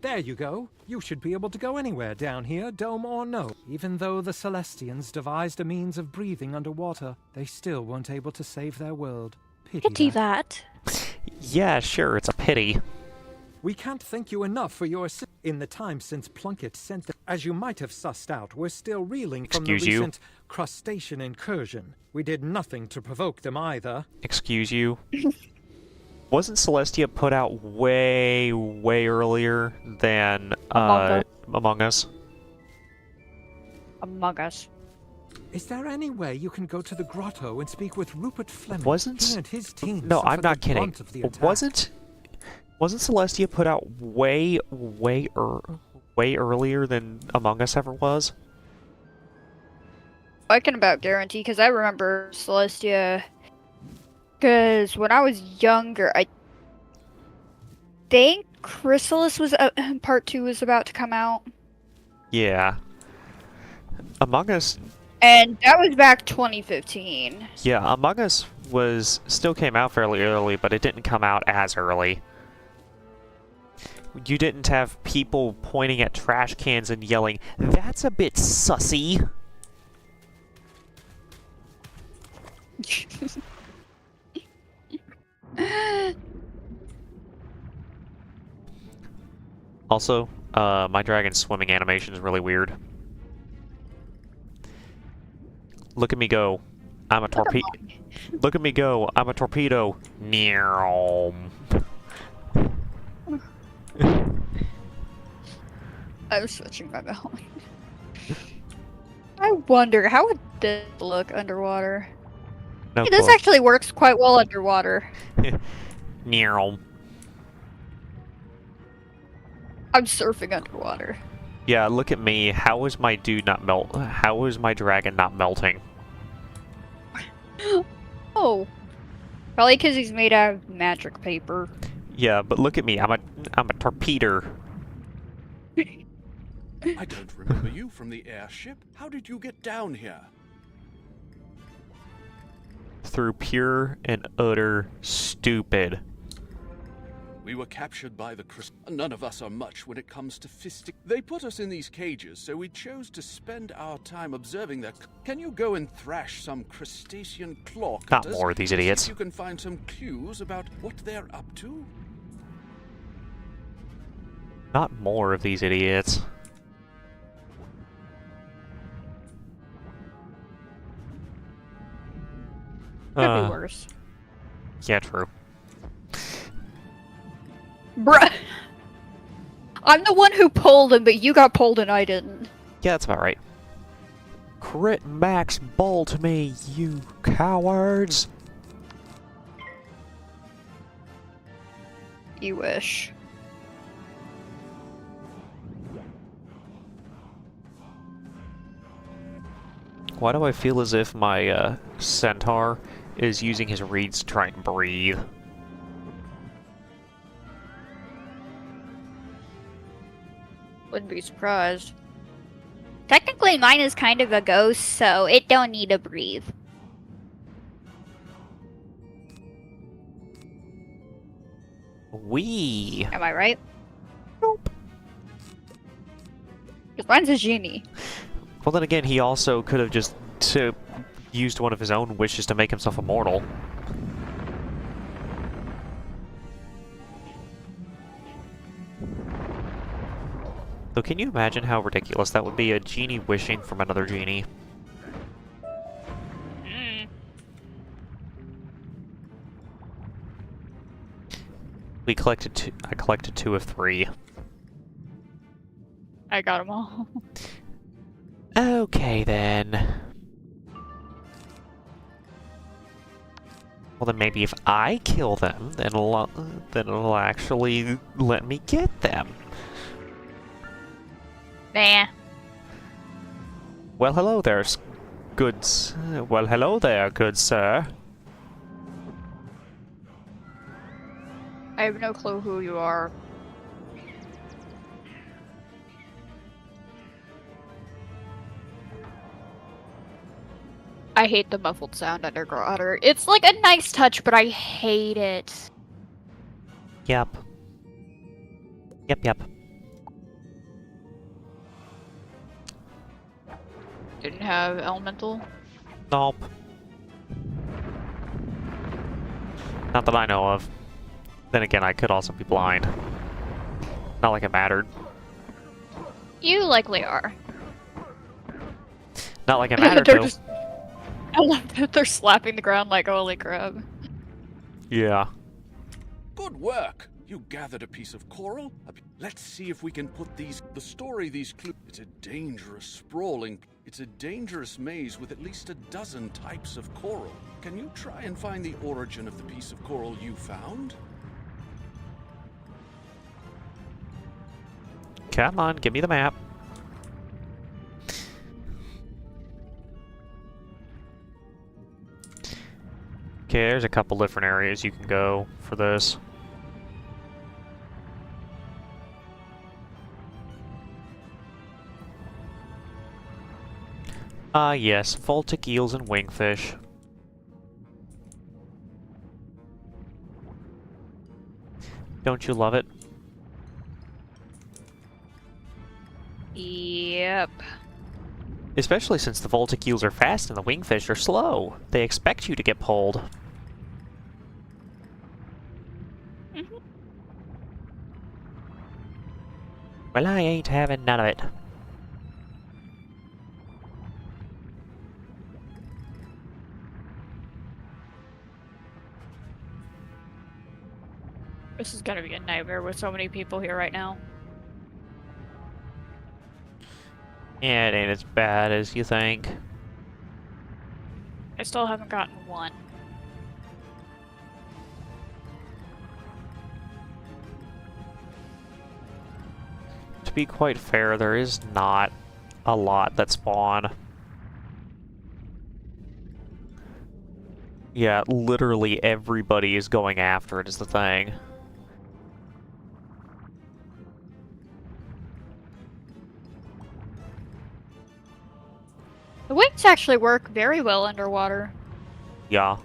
There you go. You should be able to go anywhere down here, dome or no. Even though the Celestians devised a means of breathing underwater, they still weren't able to save their world. Pity that. Yeah, sure, it's a pity. We can't thank you enough for your assistance. In the time since Plunkett sent them, as you might have sussed out, we're still reeling from the recent crustacean incursion. We did nothing to provoke them either. Excuse you? Wasn't Celestia put out way earlier than Among Us? Among Us. Is there any way you can go to the grotto and speak with Rupert Fleming? Wasn't? He and his team No, I'm suffered not the kidding. brunt of the attack. Wasn't Celestia put out way earlier than Among Us ever was? I can about guarantee, because I remember Celestia. Because when I was younger, I think Chrysalis was part 2 was about to come out, Yeah. Among Us. and that was back 2015. Yeah, Among Us still came out fairly early, but it didn't come out as early. You didn't have people pointing at trash cans and yelling, "That's a bit sussy." Also, my dragon's swimming animation is really weird. Look at me go. I'm a torpedo. Look at me go. I'm a torpedo. Meow. I'm switching my mouth. I wonder, how would this look underwater? No Hey, this clue. actually works quite well underwater. Meow. I'm surfing underwater. Yeah, look at me. How is my dude not melt? How is my dragon not melting? Oh. Probably because he's made out of magic paper. Yeah, but look at me. I'm a torpedo. I don't remember you from the airship. How did you get down here? Through pure and utter stupid. We were captured by the None of us are much when it comes to fisting. They put us in these cages, so we chose to spend our time observing their... Can you go and thrash some crustacean claw Not cutters? more of these See if idiots. you can find some clues about what they're up to? Not more of these idiots. Could be worse. Yeah, true. Bruh. I'm the one who pulled him, but you got pulled and I didn't. Yeah, that's about right. Crit max bolt me, you cowards! You wish. Why do I feel as if my centaur is using his reeds to try and breathe? Wouldn't be surprised. Technically, mine is kind of a ghost, so it don't need to breathe. Wee. Am I right? Nope. Because mine's a genie. Well, then again, he also could have just used one of his own wishes to make himself immortal. So can you imagine how ridiculous that would be? A genie wishing from another genie. We collected two. I collected 2 of 3. I got them all. Okay then. Well then maybe if I kill them, then it'll actually let me get them. Nah. Well, hello there, well, hello there, good sir. I have no clue who you are. I hate the muffled sound underwater. It's like a nice touch, but I hate it. Yep. Yep. Didn't have elemental. Nope. Not that I know of. Then again, I could also be blind. Not like it mattered. You likely are. Not like it mattered, though. I love that they're slapping the ground like holy crap. Yeah. Good work! You gathered a piece of coral. Let's see if we can put the story these clues. It's a dangerous, sprawling. It's a dangerous maze with at least a dozen types of coral. Can you try and find the origin of the piece of coral you found? Come on, give me the map. Okay, there's a couple different areas you can go for this. Yes, Voltic eels and wingfish. Don't you love it? Yep. Especially since the Voltic eels are fast and the wingfish are slow. They expect you to get pulled. Well, I ain't having none of it. This is gonna be a nightmare with so many people here right now. Yeah, it ain't as bad as you think. I still haven't gotten one. To be quite fair, there is not a lot that spawn. Yeah, literally everybody is going after it is the thing. The wings actually work very well underwater. Yeah.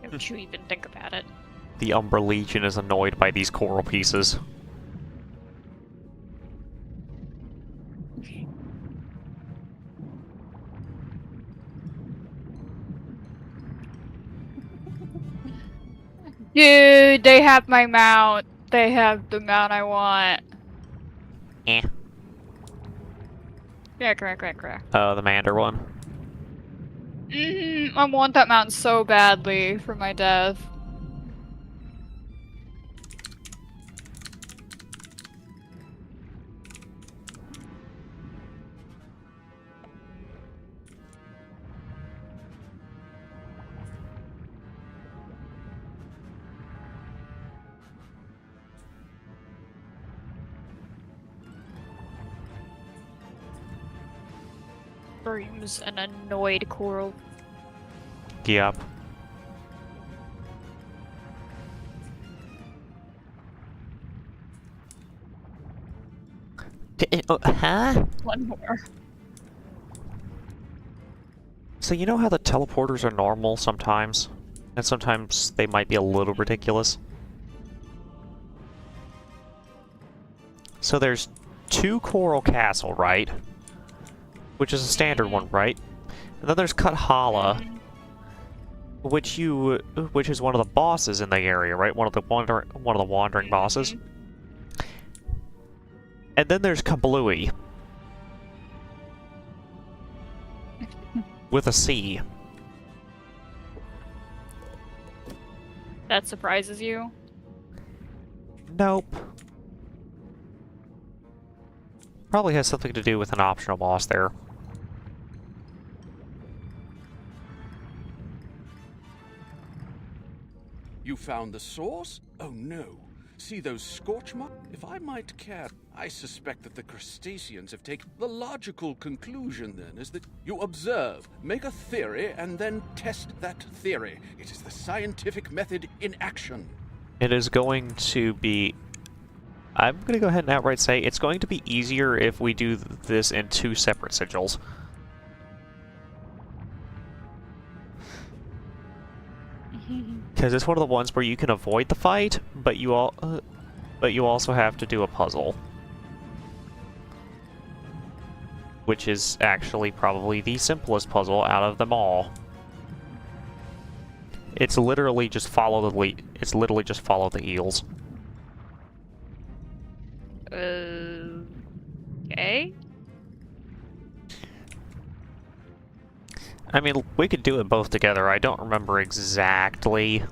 Don't you even think about it. The Umbra Legion is annoyed by these coral pieces. Dude, they have my mount. They have the mount I want. Eh. Yeah, correct. Oh, the Mander one. I want that mount so badly for my death. Screams an annoyed coral. Yep. Huh? One more. So you know how the teleporters are normal sometimes? And sometimes they might be a little ridiculous? So there's 2 Coral Castle, right? Which is a standard one, right? And then there's Kuthala, which is one of the bosses in the area, right? One of the wandering bosses. And then there's Kablooey. With a C. That surprises you? Nope. Probably has something to do with an optional boss there. You found the source? Oh no. See those scorch marks? If I might care, I suspect that the crustaceans have taken... The logical conclusion, then, is that you observe, make a theory, and then test that theory. It is the scientific method in action. It is going to be... I'm going to go ahead and outright say it's going to be easier if we do this in 2 separate sigils. Because it's one of the ones where you can avoid the fight, but you also have to do a puzzle. Which is actually probably the simplest puzzle out of them all. It's literally just follow the It's literally just follow the eels. Okay. I mean, we could do it both together. I don't remember exactly.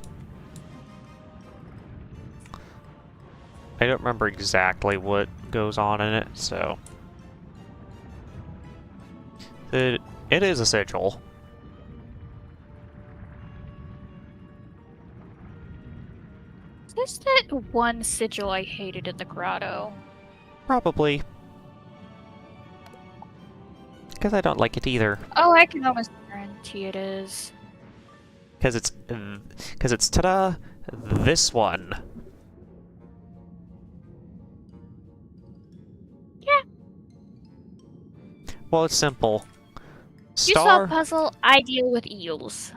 I don't remember exactly what goes on in it, so... It is a sigil. Is this that one sigil I hated in the grotto? Probably. Because I don't like it either. Oh, I can almost guarantee it is. Because it's, ta-da, this one. Yeah. Well, it's simple. You saw a puzzle, I deal with eels.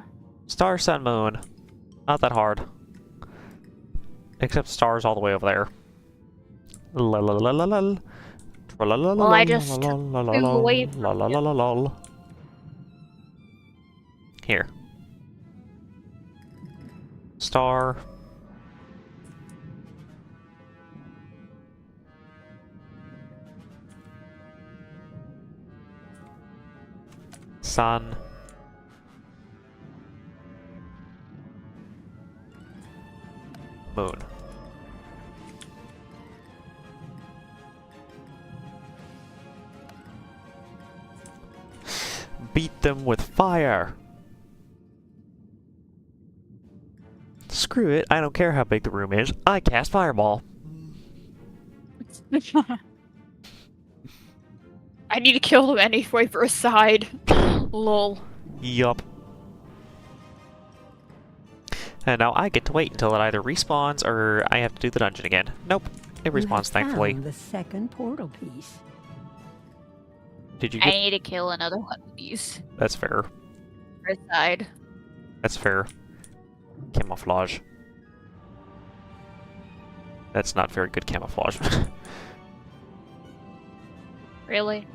Star, sun, moon. Not that hard. Except stars all the way over there. La la la la la. Well, I just move away from Here. Star. Sun. Moon. Beat them with fire! Screw it, I don't care how big the room is. I cast Fireball. I need to kill them anyway for a side. Lol. Yup. And now I get to wait until it either respawns or I have to do the dungeon again. Nope, it You respawns have thankfully. found the second portal piece. Did you I get... need to kill another one of these. That's fair. For a side. That's fair. Camouflage. That's not very good camouflage. Really?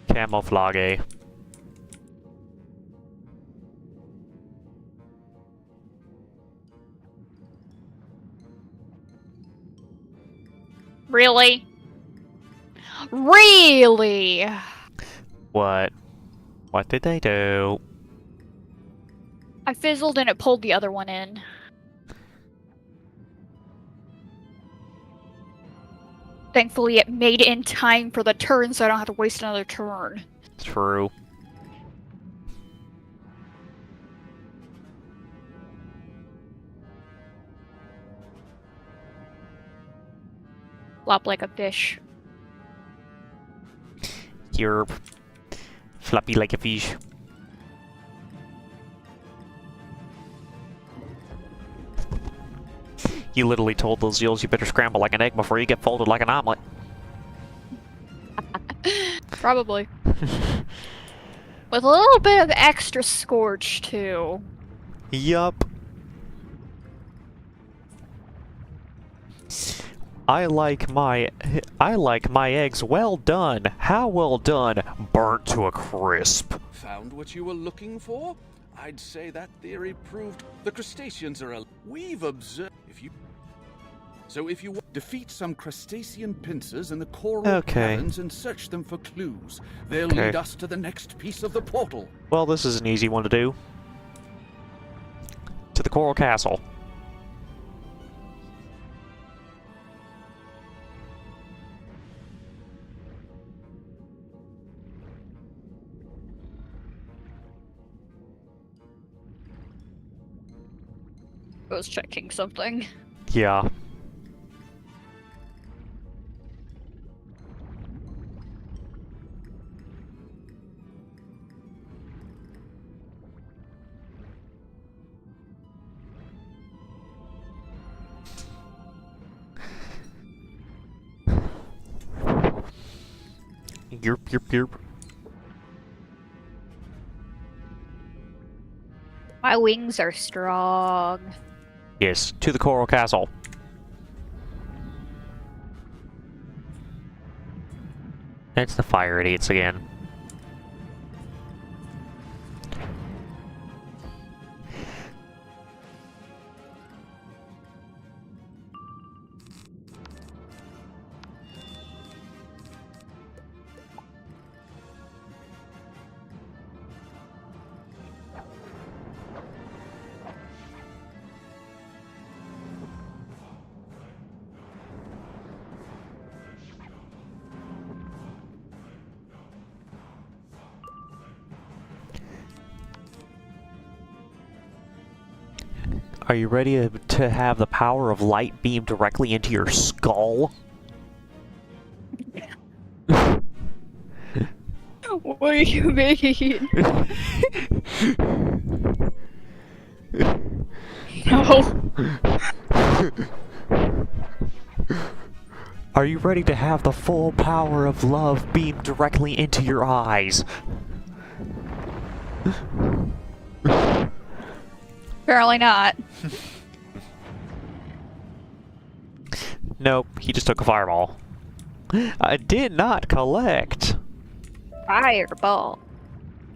Camouflage. Really? Really? What? What did they do? I fizzled and it pulled the other one in. Thankfully it made it in time for the turn so I don't have to waste another turn. True. Flop like a fish. You're floppy like a fish. You literally told those eels you better scramble like an egg before you get folded like an omelet. Probably. With a little bit of extra scorch, too. Yup. I like my eggs well done. How well done? Burnt to a crisp. Found what you were looking for? I'd say that theory proved the crustaceans are we've observed if you defeat some crustacean pincers in the coral caverns and search them for clues, they'll lead us to the next piece of the portal. Well, this is an easy one to do. To the Coral Castle. I was checking something. Yeah. Yerp, yerp, yerp. My wings are strong. Yes, to the Coral Castle. It's the fire idiots again. Are you ready to have the power of light beam directly into your skull? What do you mean? No. Are you ready to have the full power of love beam directly into your eyes? Apparently not. Nope, he just took a fireball. I did not collect. Fireball.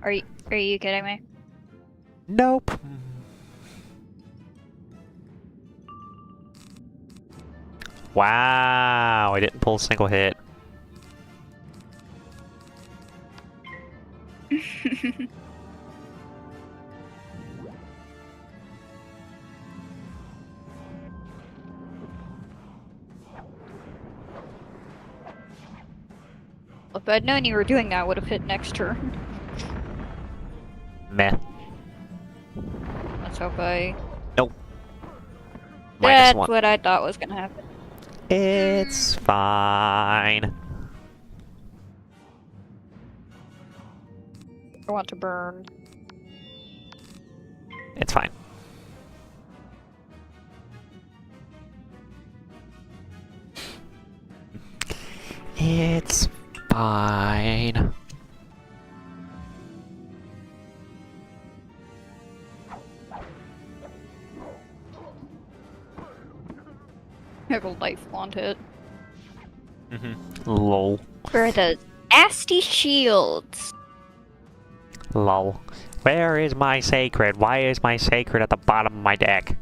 Are you kidding me? Nope. Wow, I didn't pull a single hit. If I'd known you were doing that, I would have hit next turn. Meh. Let's hope I... Nope. That's -1. what I thought was gonna happen. It's fine. I want to burn. It's fine. It's fine. I have a life want it. Lol. Where are those nasty shields? Lol. Where is my sacred? Why is my sacred at the bottom of my deck?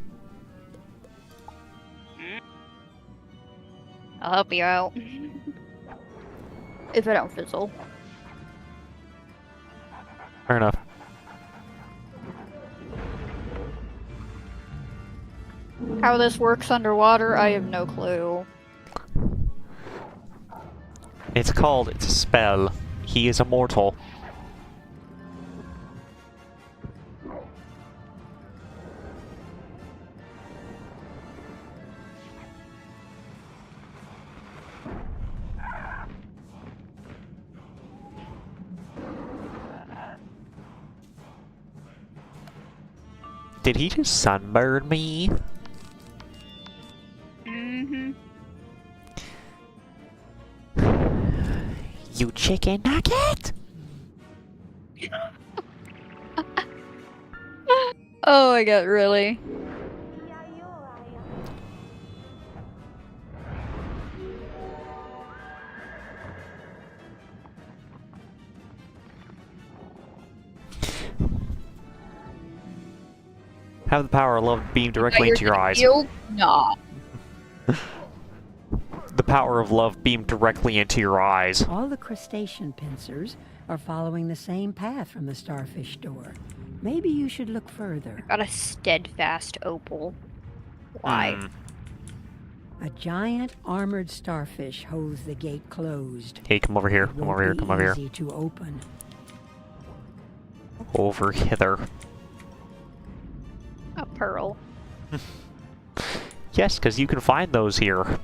I'll help you out. If I don't fizzle. Fair enough. How this works underwater, I have no clue. It's a spell. He is immortal. Did he just sunburn me? Mm-hmm. You chicken nugget? Oh my god, really? Have the power of love beam directly into your eyes. Nah. The power of love beam directly into your eyes. All the crustacean pincers are following the same path from the starfish door. Maybe you should look further. Got a steadfast opal. Why? A giant armored starfish holds the gate closed. Hey, come over here. It Come won't over here. be Come over here. easy to open. Over hither. A pearl. Yes, because you can find those here.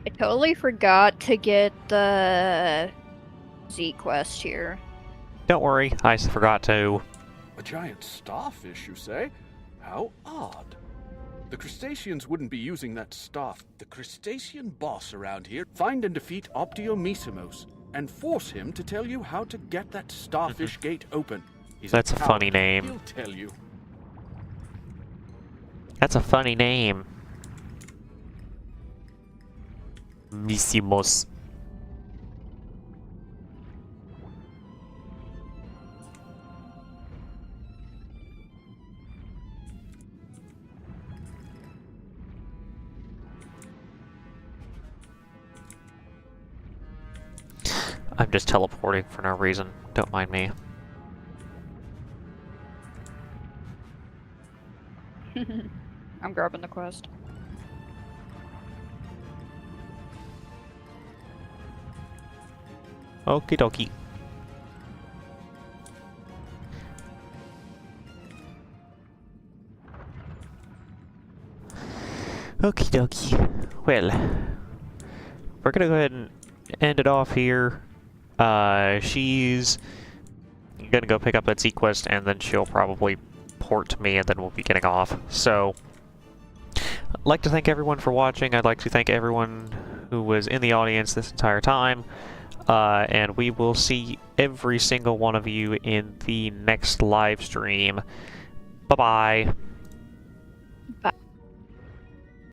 I totally forgot to get the Z quest here. Don't worry, I forgot to. A giant starfish, you say? How odd. The crustaceans wouldn't be using that staff. The crustacean boss around here, find and defeat Optiomissimos, and force him to tell you how to get that starfish gate open. He's That's a coward. funny name. He'll tell you. That's a funny name. Missimos. I'm just teleporting for no reason. Don't mind me. I'm grabbing the quest. Okie dokie. Okie dokie. Well, we're gonna go ahead and end it off here. She's gonna go pick up that Z quest, and then she'll probably port to me, and then we'll be getting off. So, I'd like to thank everyone for watching. I'd like to thank everyone who was in the audience this entire time. And we will see every single one of you in the next live stream. Bye-bye.